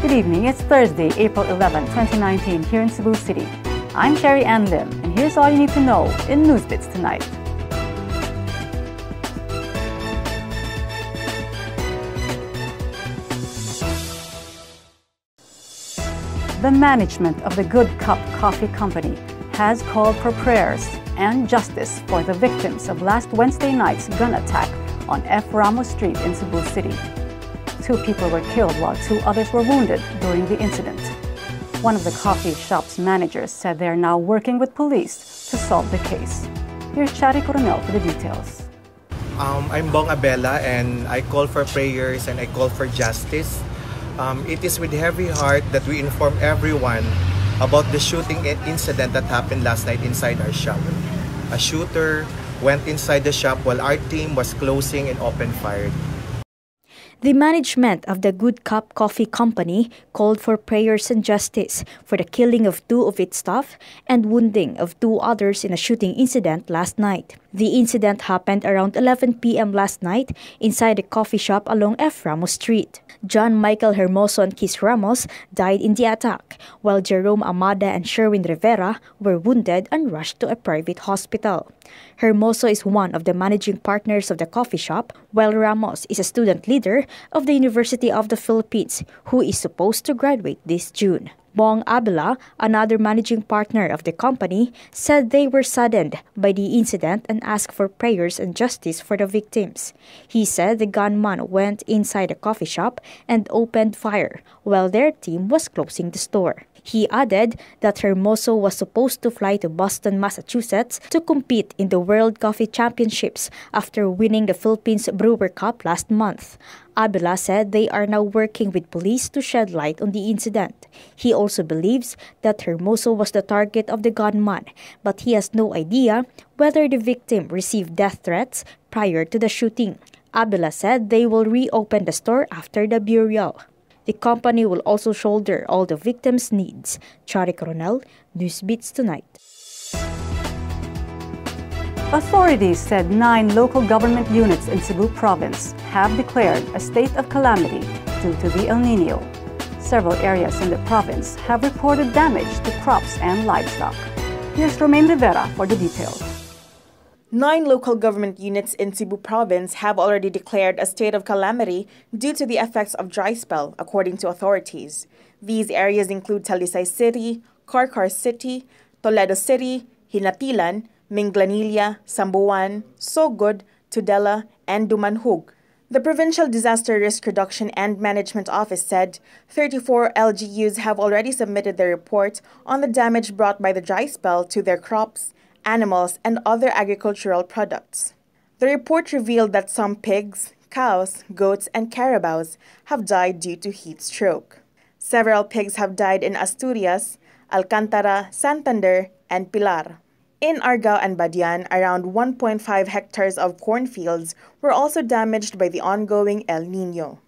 Good evening, it's Thursday, April 11, 2019 here in Cebu City. I'm Sherry Ann Lim, and here's all you need to know in NewsBits tonight. The management of the Good Cup Coffee Company has called for prayers and justice for the victims of last Wednesday night's gun attack on F. Ramos Street in Cebu City. 2 people were killed while 2 others were wounded during the incident. One of the coffee shop's managers said they are now working with police to solve the case. Here's Chari Coronel for the details. I'm Bong Abela, and I call for prayers and I call for justice. It is with heavy heart that we inform everyone about the shooting incident that happened last night inside our shop. A shooter went inside the shop while our team was closing and opened fire. The management of the Good Cup Coffee Company called for prayers and justice for the killing of 2 of its staff and wounding of 2 others in a shooting incident last night. The incident happened around 11 p.m. last night inside a coffee shop along F. Ramos Street. John Michael Hermoso and Kis Ramos died in the attack, while Jerome Amada and Sherwin Rivera were wounded and rushed to a private hospital. Hermoso is one of the managing partners of the coffee shop, while Ramos is a student leader of the University of the Philippines, who is supposed to graduate this June. Bong Abela, another managing partner of the company, said they were saddened by the incident and asked for prayers and justice for the victims. He said the gunman went inside the coffee shop and opened fire while their team was closing the store. He added that Hermoso was supposed to fly to Boston, Massachusetts to compete in the World Coffee Championships after winning the Philippines Brewer Cup last month. Abela said they are now working with police to shed light on the incident. He also believes that Hermoso was the target of the gunman, but he has no idea whether the victim received death threats prior to the shooting. Abela said they will reopen the store after the burial. The company will also shoulder all the victims' needs. Chari Coronel, NewsBits Tonight. Authorities said 9 local government units in Cebu Province have declared a state of calamity due to the El Nino. Several areas in the province have reported damage to crops and livestock. Here's Romaine Rivera for the details. 9 local government units in Cebu Province have already declared a state of calamity due to the effects of dry spell, according to authorities. These areas include Talisay City, Carcar City, Toledo City, Hinatilan, Minglanilla, Sambuan, Sogod, Tudela, and Dumanhug. The Provincial Disaster Risk Reduction and Management Office said 34 LGUs have already submitted their report on the damage brought by the dry spell to their crops, animals, and other agricultural products. The report revealed that some pigs, cows, goats, and carabaos have died due to heat stroke. Several pigs have died in Asturias, Alcantara, Santander, and Pilar. In Argao and Badian, around 1.5 hectares of cornfields were also damaged by the ongoing El Nino.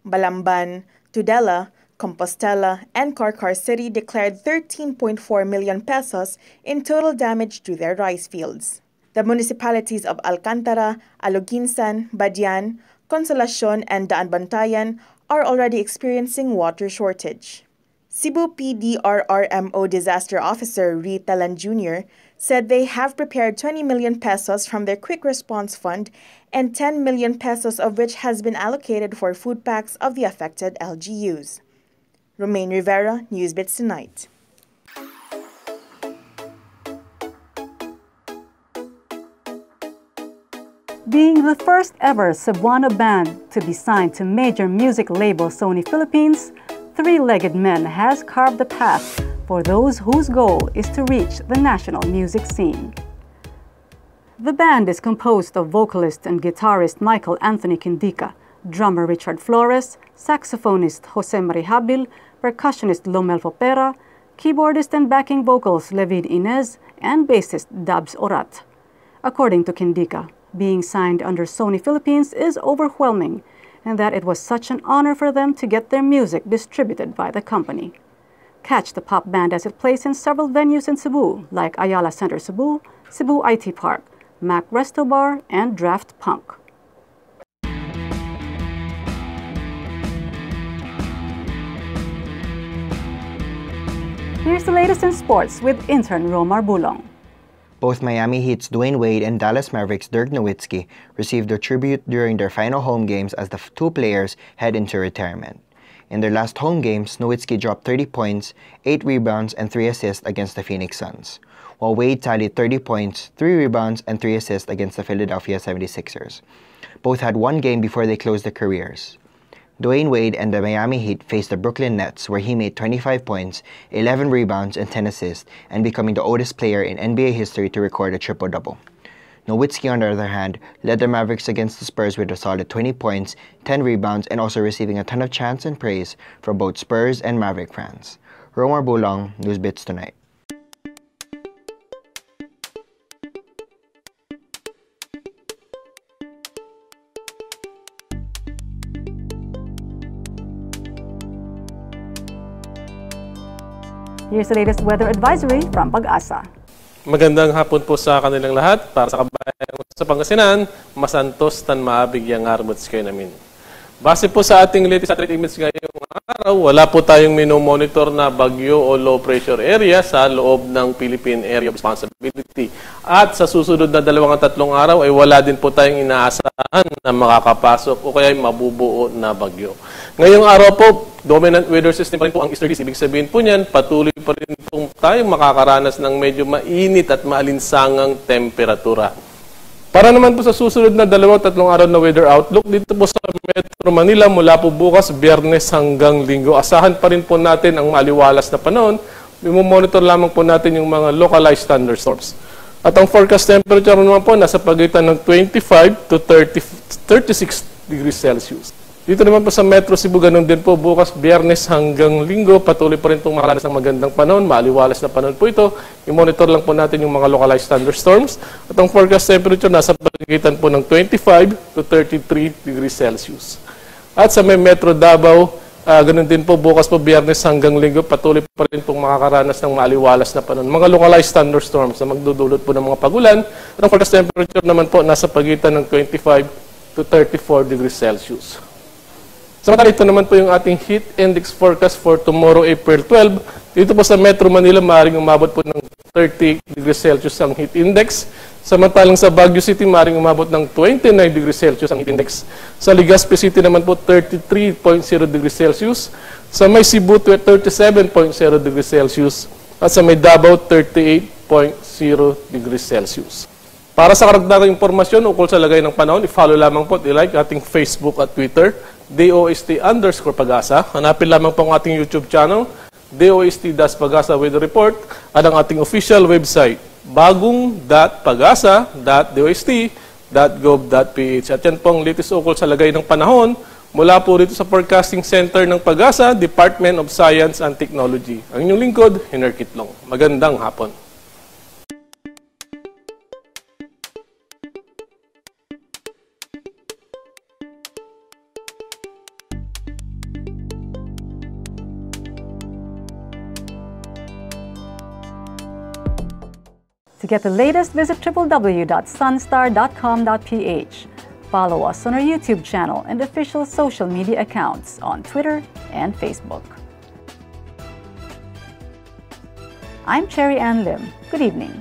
Balamban, Tudela, Compostela, and Carcar City declared 13.4 million pesos in total damage to their rice fields. The municipalities of Alcantara, Aloginsan, Badian, Consolacion, and Daanbantayan are already experiencing water shortage. Cebu PDRRMO Disaster Officer Rita Lan Jr. said they have prepared 20 million pesos from their Quick Response Fund and 10 million pesos of which has been allocated for food packs of the affected LGUs. Romaine Rivera, NewsBits Tonight. Being the first ever Cebuano band to be signed to major music label Sony Philippines, Three-Legged Men has carved a path for those whose goal is to reach the national music scene. The band is composed of vocalist and guitarist Michael Anthony Kindica, drummer Richard Flores, saxophonist Jose Marihabil, percussionist Lomelfo Pera, keyboardist and backing vocals Levid Inez, and bassist Dabs Orat. According to Kindica, being signed under Sony Philippines is overwhelming, and that it was such an honor for them to get their music distributed by the company. Catch the pop band as it plays in several venues in Cebu, like Ayala Center Cebu, Cebu IT Park, Mac Resto Bar, and Draft Punk. Here's the latest in sports with intern Romar Bulong. Both Miami Heat's Dwayne Wade and Dallas Mavericks' Dirk Nowitzki received their tribute during their final home games as the two players head into retirement. In their last home games, Nowitzki dropped 30 points, 8 rebounds, and 3 assists against the Phoenix Suns, while Wade tallied 30 points, 3 rebounds, and 3 assists against the Philadelphia 76ers. Both had one game before they closed their careers. Dwayne Wade and the Miami Heat faced the Brooklyn Nets, where he made 25 points, 11 rebounds, and 10 assists, and becoming the oldest player in NBA history to record a triple-double. Nowitzki, on the other hand, led the Mavericks against the Spurs with a solid 20 points, 10 rebounds, and also receiving a ton of chants and praise from both Spurs and Maverick fans. Romar Bulong, NewsBits Tonight. Here's the latest weather advisory from Pag-asa. Magandang hapon po sa kanilang lahat. Para sa kabayan sa Pangasinan, masantos tan maabigyang armuts kayo namin. Base po sa ating latest satellite image ngayong araw, wala po tayong minomonitor na bagyo o low pressure area sa loob ng Philippine Area of Responsibility. At sa susunod na 2-3 araw ay wala din po tayong inaasahan na makakapasok o kaya mabubuo na bagyo. Ngayong araw po, dominant weather system pa rin po ang easterlies. Ibig sabihin po niyan, patuloy pa rin po tayong makakaranas ng medyo mainit at maalinsangang temperatura. Para naman po sa susunod na 2-3 araw na weather outlook, dito po sa Metro Manila mula po bukas, Biyernes hanggang Linggo. Asahan pa rin po natin ang maliwalas na panahon. Monitor lamang po natin yung mga localized thunderstorms. At ang forecast temperature naman po nasa pagitan ng 25 to 36 degrees Celsius. Dito naman po sa Metro Cebu, ganun din po bukas, Biyernes hanggang Linggo, patuloy pa rin itong makaranas ng magandang panahon, maliwalas na panahon po ito. I-monitor lang po natin yung mga localized thunderstorms. At ang forecast temperature nasa pagitan po ng 25 to 33 degrees Celsius. At sa may Metro Davao, ganun din po bukas po, Biyernes hanggang Linggo, patuloy pa rin itong makakaranas ng maliwalas na panahon. Mga localized thunderstorms na magdudulot po ng mga pagulan. At ang forecast temperature naman po nasa pagitan ng 25 to 34 degrees Celsius. Samantala, ito naman po yung ating heat index forecast for tomorrow, April 12. Dito po sa Metro Manila, maaaring umabot po ng 30 degrees Celsius ang heat index. Samantalang sa Baguio City, maaaring umabot ng 29 degrees Celsius ang heat index. Sa Legazpi City naman po, 33.0 degrees Celsius. Sa may Cebu, 37.0 degrees Celsius. At sa may Davao, 38.0 degrees Celsius. Para sa karagdagang impormasyon ukol sa lagay ng panahon, i-follow lamang po, i-like ating Facebook at Twitter, DOST_Pag-asa. Hanapin lamang po ang ating YouTube channel, DOST-Pag-asa Weather Report, at ang ating official website, bagong.pag-asa.dost.gov.ph. At yan po ang latest ukol sa lagay ng panahon mula po rito sa Forecasting Center ng Pag-asa, Department of Science and Technology. Ang inyong lingkod, Hiner Kitlong. Magandang hapon. To get the latest, visit www.sunstar.com.ph. Follow us on our YouTube channel and official social media accounts on Twitter and Facebook. I'm Cherry Ann Lim. Good evening.